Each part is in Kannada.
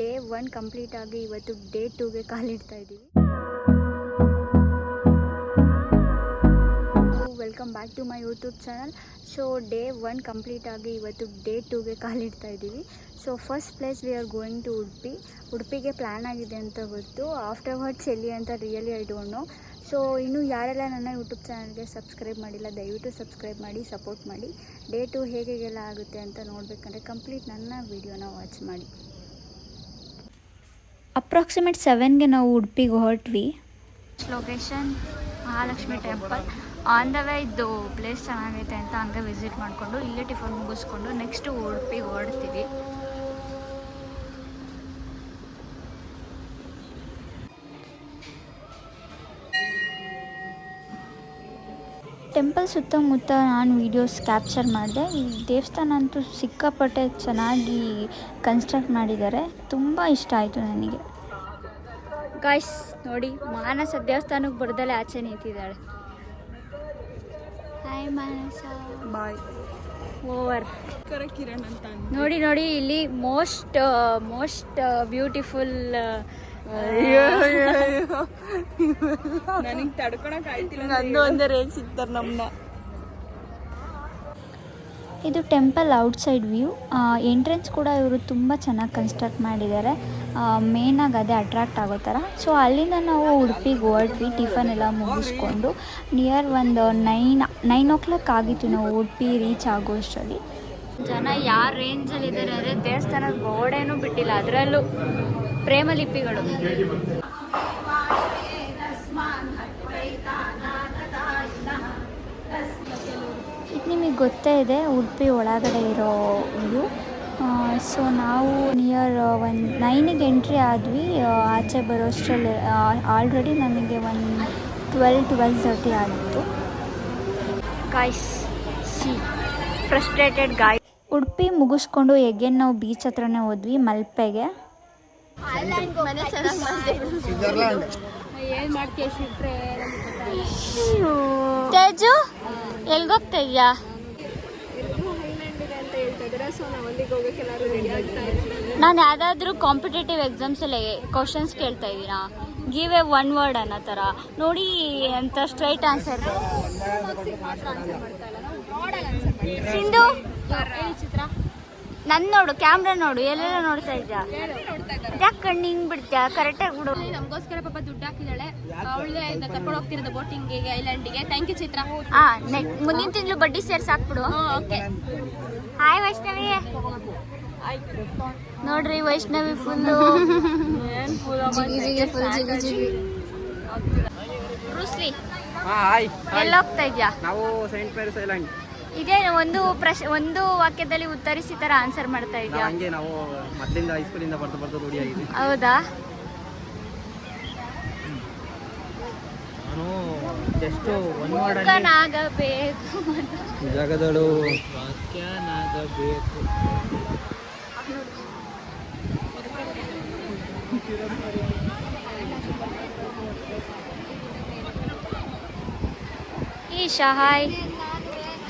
ಡೇ 1 ಕಂಪ್ಲೀಟ್ ಆಗಿ ಇವತ್ತು ಡೇ 2ಗೆ ಕಾಲಿಡ್ತಾ ಇದ್ದೀವಿ. Welcome back to my YouTube channel. So day 1 complete ಆಗಿ ಇವತ್ತು ಡೇ 2ಗೆ ಕಾಲಿಡ್ತಾ ಇದ್ದೀವಿ. So first place we are going to ಉಡುಪಿಗೆ ಪ್ಲ್ಯಾನ್ ಆಗಿದೆ ಅಂತ ಗೊತ್ತು. ಆಫ್ಟರ್ವರ್ಡ್ಸ್ ಎಲ್ಲಿ ಅಂತ really I don't know. So ಇನ್ನೂ ಯಾರೆಲ್ಲ ನನ್ನ ಯೂಟ್ಯೂಬ್ ಚಾನಲ್ಗೆ ಸಬ್ಸ್ಕ್ರೈಬ್ ಮಾಡಿಲ್ಲ ದಯವಿಟ್ಟು ಸಬ್ಸ್ಕ್ರೈಬ್ ಮಾಡಿ, ಸಪೋರ್ಟ್ ಮಾಡಿ. ಡೇ 2 ಹೇಗೆಲ್ಲ ಆಗುತ್ತೆ ಅಂತ ನೋಡಬೇಕಂದ್ರೆ ಕಂಪ್ಲೀಟ್ ನನ್ನ ವಿಡಿಯೋನ ವಾಚ್ ಮಾಡಿ. ಅಪ್ರಾಕ್ಸಿಮೇಟ್ 7ಗೆ ನಾವು ಉಡುಪಿಗೆ ಹೊರಟ್ವಿ. Location Mahalakshmi temple. On the way ಇದು ಪ್ಲೇಸ್ ಚೆನ್ನಾಗೈತೆ ಅಂತ ಹಂಗೆ ವಿಸಿಟ್ ಮಾಡಿಕೊಂಡು ಇಲ್ಲೇ ಟಿಫನ್ ಮುಗಿಸ್ಕೊಂಡು ನೆಕ್ಸ್ಟು ಉಡುಪಿಗೆ ಹೊರಡ್ತೀವಿ. ಟೆಂಪಲ್ ಸುತ್ತಮುತ್ತ ನಾನು ವೀಡಿಯೋಸ್ ಕ್ಯಾಪ್ಚರ್ ಮಾಡಿದೆ. ಈ ದೇವಸ್ಥಾನ ಅಂತೂ ಸಿಕ್ಕಾಪಟ್ಟೆ ಚೆನ್ನಾಗಿ ಕನ್ಸ್ಟ್ರಕ್ಟ್ ಮಾಡಿದ್ದಾರೆ. ತುಂಬ ಇಷ್ಟ ಆಯಿತು ನನಗೆ. ಗಾಯ್ಸ್ ನೋಡಿ, ಮಾನಸ ದೇವಸ್ಥಾನಕ್ಕೆ ಬರ್ದಲ್ಲೇ ಆಚೆ ನಿಂತಿದ್ದಾಳೆ. ಹಾಯ್ ಮಾನಸ, ಬಾಯ್. ಓವರ್ ಕಿರಣ್ ಅಂತ ನೋಡಿ ನೋಡಿ ಇಲ್ಲಿ ಮೋಸ್ಟ್ ಬ್ಯೂಟಿಫುಲ್. ನನಗೆ ತಡ್ಕೊಳಕ್ ಆಯ್ತಿಲ್ಲ, ಅಂದು ಒಂದೇ ರೇಗ್ ಸಿಗ್ತಾರೆ ನಮ್ಮನ್ನ. ಇದು ಟೆಂಪಲ್ ಔಟ್ಸೈಡ್ ವ್ಯೂ. ಎಂಟ್ರೆನ್ಸ್ ಕೂಡ ಇವರು ತುಂಬ ಚೆನ್ನಾಗಿ ಕನ್ಸ್ಟ್ರಕ್ಟ್ ಮಾಡಿದ್ದಾರೆ. ಮೇನಾಗಿ ಅದೇ ಅಟ್ರಾಕ್ಟ್ ಆಗೋ ಥರ. ಸೊ ಅಲ್ಲಿಂದ ನಾವು ಉಡುಪಿಗೆ ಹೊರಟ್ವಿ ಟಿಫನ್ ಎಲ್ಲ ಮುಗಿಸ್ಕೊಂಡು. ನಿಯರ್ ಒಂದು 9 o'clock ಆಗಿತ್ತು ನಾವು ಉಡುಪಿ ರೀಚ್ ಆಗೋಷ್ಟರಲ್ಲಿ. ಜನ ಯಾರು ರೇಂಜಲ್ಲಿದ್ದಾರೆ ಅಂದರೆ ದೇವಸ್ಥಾನದ ಗೋಡೆನೂ ಬಿಟ್ಟಿಲ್ಲ, ಅದರಲ್ಲೂ ಪ್ರೇಮಲಿಪಿಗಳು. ಇದು ನಿಮಗೆ ಗೊತ್ತೇ ಇದೆ ಉಡುಪಿ ಒಳಗಡೆ ಇರೋ ವ್ಯೂ. ಸೊ ನಾವು ನಿಯರ್ 9ಗೆ ಎಂಟ್ರಿ ಆದ್ವಿ. ಆಚೆ ಬರೋಷ್ಟರಲ್ಲಿ ಆಲ್ರೆಡಿ ನಮಗೆ 12:30 ಆಗಿತ್ತು. Guys see frustrated guy. Udupi ಮುಗಿಸ್ಕೊಂಡು ಎಗೇನ್ ನಾವು ಬೀಚ್ ಹತ್ರನೇ ಹೋದ್ವಿ, ಮಲ್ಪೆಗೆ. ತೇಜು ಎಲ್ಗೋಗ್ತಾ ಇದೆಯಾ? ನಾನು ಯಾವುದಾದ್ರೂ ಕಾಂಪಿಟೇಟಿವ್ ಎಕ್ಸಾಮ್ಸಲ್ಲಿ ಕ್ವಶನ್ಸ್ ಕೇಳ್ತಾ ಇದ್ದೀನಾ, ಗಿವ್ ಎ 1 word ಅನ್ನೋ ಥರ ನೋಡಿ ಅಂತ ಸ್ಟ್ರೈಟ್ ಆನ್ಸರ್. ಸಿಂಧು ನನ್ನ ನೋಡು, ಕ್ಯಾಮ್ರಾ ನೋಡು, ಎಲ್ಲೆಲ್ಲ ನೋಡ್ತಾ ಇದ್ಯಾ? ಯಾಕೆ ಕಣ್ಣು ಹಿಂಗ್ ಬಿಡ್ತೀಯಾ? ಕರೆಕ್ಟಾಗಿ ಬಿಡು. ನಮಗೋಸ್ಕರ ಪಾಪ ದುಡ್ಡು ಹಾಕಿದಾಳೆ, ಅವಳೇ ಕರ್ಕೊಂಡು ಹೋಗ್ತಿರೋದು ಬೋಟಿಂಗಿಗೆ, ಐಲ್ಯಾಂಡಿಗೆ. ಥ್ಯಾಂಕ್ ಯು ಚಿತ್ರ. ಮುಂದಿನ ತಿಂಗಳು ಬಡ್ಡಿ ಸೇರ್ಸಿ ಹಾಕ್ಬಿಡು. ಓಕೆ. ಹಾಯ್ ವೈಷ್ಣವಿ. ನೋಡ್ರಿ ವೈಷ್ಣವಿ ಫುಲ್ಲು ಬ್ರೂಸ್ಲಿ. ಎಲ್ಲ ಹೋಗ್ತಾ ಇದ್ಯಾ? ನಾವು ಸೈಂಟ್ ಮೇರಿಸ್ ಐಲ್ಯಾಂಡ್. ಇದೇ ಒಂದು ವಾಕ್ಯದಲ್ಲಿ ಉತ್ತರಿಸಿ ತರ ಆನ್ಸರ್ ಮಾಡ್ತಾ ಇದ್ಯಾ? ಹಂಗೆ ನಾವು ಮೊದಲಿಂದ ಹೈಸ್ಕೂಲಿಂದ ಬರ್ತಾ ರೂಢಿ ಆಗಿದೆ. ಹೌದಾ? ನಾನು ಜಸ್ಟ್ 1 word ಆಗಬೇಕು ಜಗದಳು ವಾಕ್ಯನಾಗಬೇಕು. Isha, hi.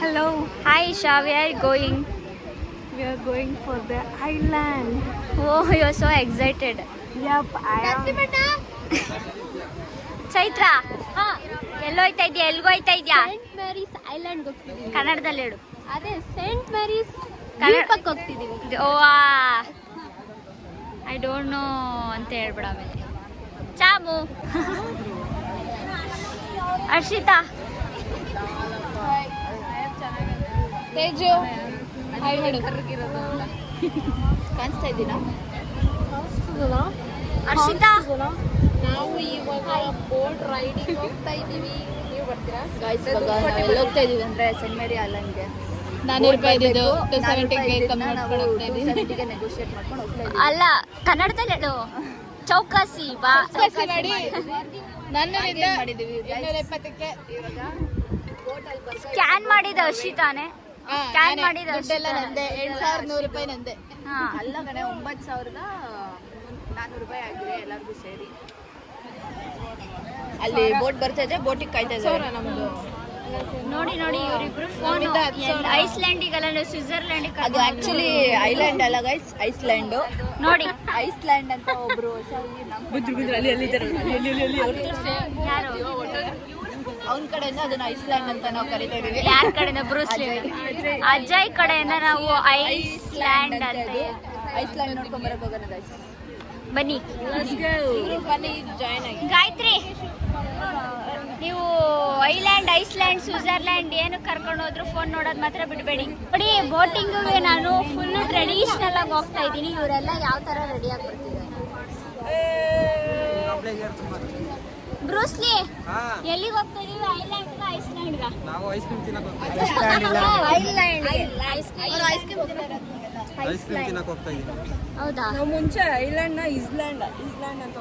Hello. Hi Isha, where are you going? We are going for the island. Oh, you are so excited. Yep, I am. Chaitra, ಎಲ್ಲೋ ಹೋಯ್ತಾ ಇದೆಯಾ? ಎಲ್ಗೋ ಹೋಯ್ತಾ ಇದೆಯಾ? ಸೈಂಟ್ ಮ್ಯಾರೀಸ್ ಐಲ್ಯಾಂಡ್ ಹೋಗ್ತಿದೀವಿ. ಕನ್ನಡದಲ್ಲಿ ಹೇಳು. ಅದೇ ಸೈಂಟ್ ಮ್ಯಾರೀಸ್ ದ್ವೀಪಕ್ಕೆ ಹೋಗ್ತಿದೀವಿ. ಐ ಡೋಂಟ್ ನೋ ಅಂತ ಹೇಳ್ಬಿಡ. ಆಮೇಲೆ ಚಾಮು. ಹರ್ಷಿತಾ. ತೇಜು ಕಾಣಿಸ್ತಾ ಇದ್ದೀನಾ? ಹರ್ಷಿತಾ, ನಾವು ಇವಾಗ ಬೋಟ್ ರೈಡಿಂಗ್ ಹೋಗ್ತಾ ಇದ್ದೀವಿ. ನೀವು ಬರ್ತೀರಾ? ಎಲ್ಲಿ ಹೋಗ್ತಾ ಇದೀವಿ ಅಂದ್ರೆ ಸೆಂಟ್ ಮೇರಿ ಐಲ್ಯಾಂಡ್ಗೆ. 400 ರೂಪಾಯಿ ಇದ್ದು 270ಗೆ ಕಮ್ಮಿ ಮಾಡ್ಕೊಂಡು ಹೋಗ್ತಾ ಇದ್ದೀವಿ. 270ಗೆ ನೆಗೋಷಿಯೇಟ್ ಮಾಡ್ಕೊಂಡು ಹೋಗ್ತಾ ಇದ್ದೀವಿ. ಅಲ್ಲ ಕನ್ನಡದಲ್ಲಿ ಹೇಳು. ಚೌಕಾಸಿ ಬಾ. ಚೌಕಾಸಿ ಮಾಡಿ ನನ್ನರಿಂದ ಮಾಡಿದ್ದೀವಿ 270ಕ್ಕೆ. ಇವಾಗ ಸ್ಕ್ಯಾನ್ ಮಾಡಿದ ಹರ್ಷಿತಾನೆ. ಸ್ಕ್ಯಾನ್ ಮಾಡಿದ ದುಡ್ಡೆಲ್ಲ ನಂದೆ. 8,100 ರೂಪಾಯಿ ನಂದೆ. ಅಲ್ಲ ಕಡೆ 9,400 ರೂಪಾಯಿ ಆಗಿದೆ ಎಲ್ಲರಿಗೂ ಸೇರಿ. ಅಲ್ಲಿ ಬೋಟ್ ಬರ್ತಾ ಇದ್ರೆ ಬೋಟಿಗೆ ಕಾಯ್ತಾ ಇದ್ದಾರೆ. ನಮ್ದು ನೋಡಿ ಇವರಿಬ್ರು ಫೋನ್ ಐಸ್ಲ್ಯಾಂಡಿಗಲ್ಲ ಸ್ವಿಟ್ಜರ್ಲ್ಯಾಂಡಿಗೆ ಅದು ಆಕ್ಚುಲಿ ಐಲ್ಯಾಂಡ್ ಅಲ್ಲ ಗೈಸ್, ಐಸ್ಲ್ಯಾಂಡು. ನೋಡಿ ಐಸ್ಲ್ಯಾಂಡ್ ಅಂತ ಒಬ್ರು ಯಾರು ಅವನ ಕಡೆಯಿಂದ ಅದನ್ನ ಐಸ್ಲ್ಯಾಂಡ್ ಅಂತ ನಾವು ಕರಿತಾ ಇದೀವಿ. ಯಾರ ಕಡೆಯಿಂದ ಬ್ರೂಸ್ಲಿ ಅಜಯ್ ಕಡೆಯಿಂದ ನಾವು ಐಸ್ಲ್ಯಾಂಡ್ ಅಂತ ಐಸ್ಲ್ಯಾಂಡ್ ನೋಡ್ಕೊಂಡ್ ಬರಕ್ ಹೋಗೋಣ ಗೈಸ್. ಬನ್ನಿ ಬನ್ನಿ ಜಾಯ್ನ್ ಆಗಿ. ಗಾಯತ್ರಿ, ನೀವು ಐಸ್ಲ್ಯಾಂಡ್ ಸ್ವಿಟ್ಜರ್ಲ್ಯಾಂಡ್ ಏನು ಕರ್ಕೊಂಡು ಹೋದ್ರು ಫೋನ್ ನೋಡೋದು ಮಾತ್ರ ಬಿಡಬೇಡಿ. ನೋಡಿ ಬೋಟಿಂಗ್ಗೆ ನಾನು ಫುಲ್ ಟ್ರೆಡಿಷನಲ್ ಆಗಿ ಹೋಗ್ತಾ ಇದ್ದೀನಿ. ಇವರೆಲ್ಲ ಯಾವ ತರ ರೆಡಿ ಆಗ್ಬಿಡ್ತಿದ್ದಾರೆ. ಬ್ರೂಸ್ಲಿ ಎಲ್ಲಿಗೆ ಹೋಗ್ತಾ ಇದೀವಿ? ಐಲ್ಯಾಂಡ್ ಐಸ್ಲ್ಯಾಂಡ್ ನಾವು ಐಸ್ ಕ್ರೀಮ್ ತಿನ್ನಕ್ಕೆ ಹೋಗ್ತಾ ಇದ್ದೀವಿ. ಹೌದಾ? ಮುಂಚೆ ಐಲ್ಯಾಂಡ್ ಇಸ್ಲ್ಯಾಂಡ್ ಅಂತ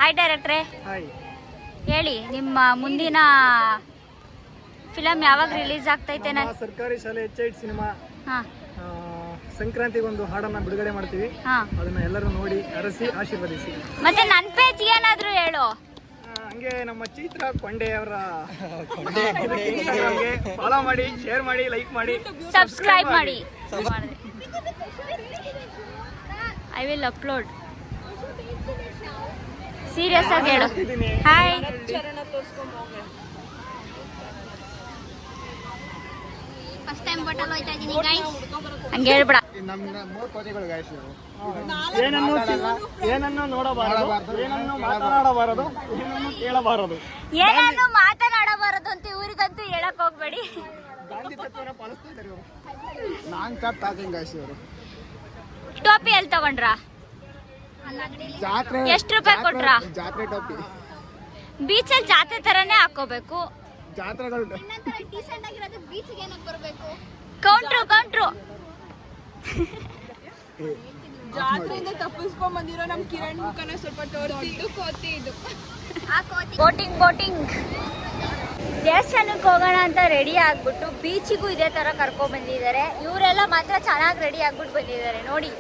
ಹಾಯ್ ಡೈರೆಕ್ಟ್ರೇ, ಹೇಳಿ ನಿಮ್ಮ ಮುಂದಿನ ಫಿಲಮ್ ಯಾವಾಗ ರಿಲೀಸ್ ಆಗ್ತೈತೆ? ಸರ್ಕಾರಿ ಶಾಲೆ HIT ಸಿನಿಮಾ ಹಾ ಸಂಕ್ರಾಂತಿಗೆ ಒಂದು ಹಾಡನ್ನ ಬಿಡುಗಡೆ ಮಾಡ್ತೀವಿ. ಹಾ ಅದನ್ನ ಎಲ್ಲರೂ ನೋಡಿ ಅರಸಿ ಆಶೀರ್ವದಿಸಿ. ಮತ್ತೆ ನನ್ನ ಪೇಜ್ ಏನಾದ್ರು ಹೇಳು. ಹಂಗೆ ನಮ್ಮ ಚೈತ್ರ ಕೊಂಡೆ ಅವರ ಇನ್ಸ್ಟಾಗ್ರಾಮ್ಗೆ ಫಾಲೋ ಮಾಡಿ, ಶೇರ್ ಮಾಡಿ, ಲೈಕ್ ಮಾಡಿ, ಸಬ್ಸ್ಕ್ರೈಬ್ ಮಾಡಿ. I will upload. ಸೀರಿಯಸ್ ಆಗಿ ಹೇಳು. ಹಾಯ್. ಫಸ್ಟ್ ಟೈಮ್ ಬಟಲ್ ಹೋಯ್ತಾ ಇದೀನಿ ಗೈಸ್. ಹಂಗೆ ಹೇಳ್ಬೇಡ. ಏನನ್ನು ನೋಡಬಾರದು, ಏನನ್ನು ಮಾತನಾಡಬಾರದು, ಏನನ್ನು ಕೇಳಬಾರದು. ಏನನ್ನು ಮಾತನಾಡಬಾರದು ಅಂತ ಇವ್ರಿಗಂತೂ ಹೇಳಕ್ ಹೋಗ್ಬೇಡಿ. ಗಾಂಧಿ ತತ್ವನ ಪಾಲಿಸ್ತಾ ಇದ್ದಾರೆ ಇವರು. ಟೋಪಿ ಎಲ್ಲಿ ತಗೊಂಡ್ರ? ಎಷ್ಟು ರೂಪಾಯಿ ಕೊಟ್ರ? ಜಾತ್ರೆ ಟೋಪಿ. ಬೀಚಲ್ಲಿ ಜಾತ್ರೆ ತರನೇ ಹಾಕೋಬೇಕು. ಜಾತ್ರೆಗಳು ಕೌಂಟ್ರು ಜಾತ್ರೆಯಿಂದ ತಪ್ಪಿಸ್ಕೊಂಡ್ ಬಂದಿರೋ ನಮ್ ಕಿರಣ್ ಮುಖನ ಸ್ವಲ್ಪ ತೋರಿಸಿ. ಕೋತಿ ಇದು ಬೋಟಿಂಗ್ ದೇವಸ್ಥಾನಕ್ಕೆ ಹೋಗೋಣ ಅಂತ ರೆಡಿ ಆಗ್ಬಿಟ್ಟು ಬೀಚಿಗೂ ಇದೇ ತರ ಕರ್ಕೊಂಡ್ ಬಂದಿದ್ದಾರೆ. ಇವರೆಲ್ಲ ಮಾತ್ರ ಚೆನ್ನಾಗಿ ರೆಡಿ ಆಗ್ಬಿಟ್ಟು ಬಂದಿದ್ದಾರೆ ನೋಡಿ.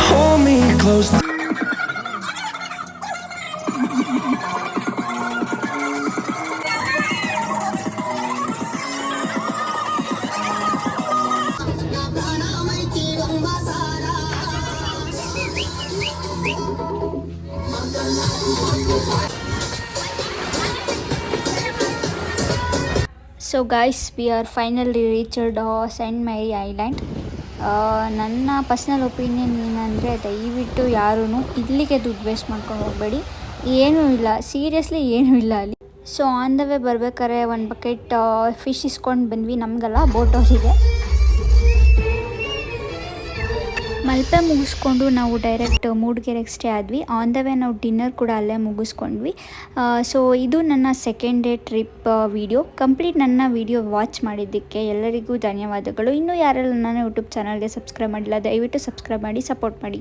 Hold me close. So guys, we are finally reached Saint Mary island. ನನ್ನ ಪರ್ಸ್ನಲ್ ಒಪಿನಿಯನ್ ಏನಂದರೆ, ದಯವಿಟ್ಟು ಯಾರೂ ಇಲ್ಲಿಗೆ ದುಡ್ಡು ವೇಸ್ಟ್ ಮಾಡ್ಕೊಂಡು ಹೋಗಬೇಡಿ. ಏನೂ ಇಲ್ಲ, ಸೀರಿಯಸ್ಲಿ ಏನೂ ಇಲ್ಲ ಅಲ್ಲಿ. ಸೊ ಆನ್ ದ ವೇ ಬರ್ಬೇಕಾದ್ರೆ ಒಂದು ಬಕೆಟ್ ಫಿಶ್ ಇಸ್ಕೊಂಡು ಬಂದ್ವಿ. ನಮಗೆಲ್ಲ ಬೋಟ್ ಹೌಸ್ ಇದೆ. ಮಲ್ಪೆ ಮುಗಿಸ್ಕೊಂಡು ನಾವು ಡೈರೆಕ್ಟ್ ಮೂಡಿಗೆರೆಗೆ ಸ್ಟೇ ಆದ್ವಿ. ಆನ್ ದ ವೇ ನಾವು ಡಿನ್ನರ್ ಕೂಡ ಅಲ್ಲೇ ಮುಗಿಸ್ಕೊಂಡ್ವಿ. ಸೊ ಇದು ನನ್ನ second day trip video. Complete ನನ್ನ ವಿಡಿಯೋ ವಾಚ್ ಮಾಡಿದ್ದಕ್ಕೆ ಎಲ್ಲರಿಗೂ ಧನ್ಯವಾದಗಳು. ಇನ್ನೂ ಯಾರೆಲ್ಲ ನನ್ನ ಯೂಟ್ಯೂಬ್ ಚಾನಲ್ಗೆ ಸಬ್ಸ್ಕ್ರೈಬ್ ಮಾಡಿಲ್ಲ, ದಯವಿಟ್ಟು ಸಬ್ಸ್ಕ್ರೈಬ್ ಮಾಡಿ, ಸಪೋರ್ಟ್ ಮಾಡಿ.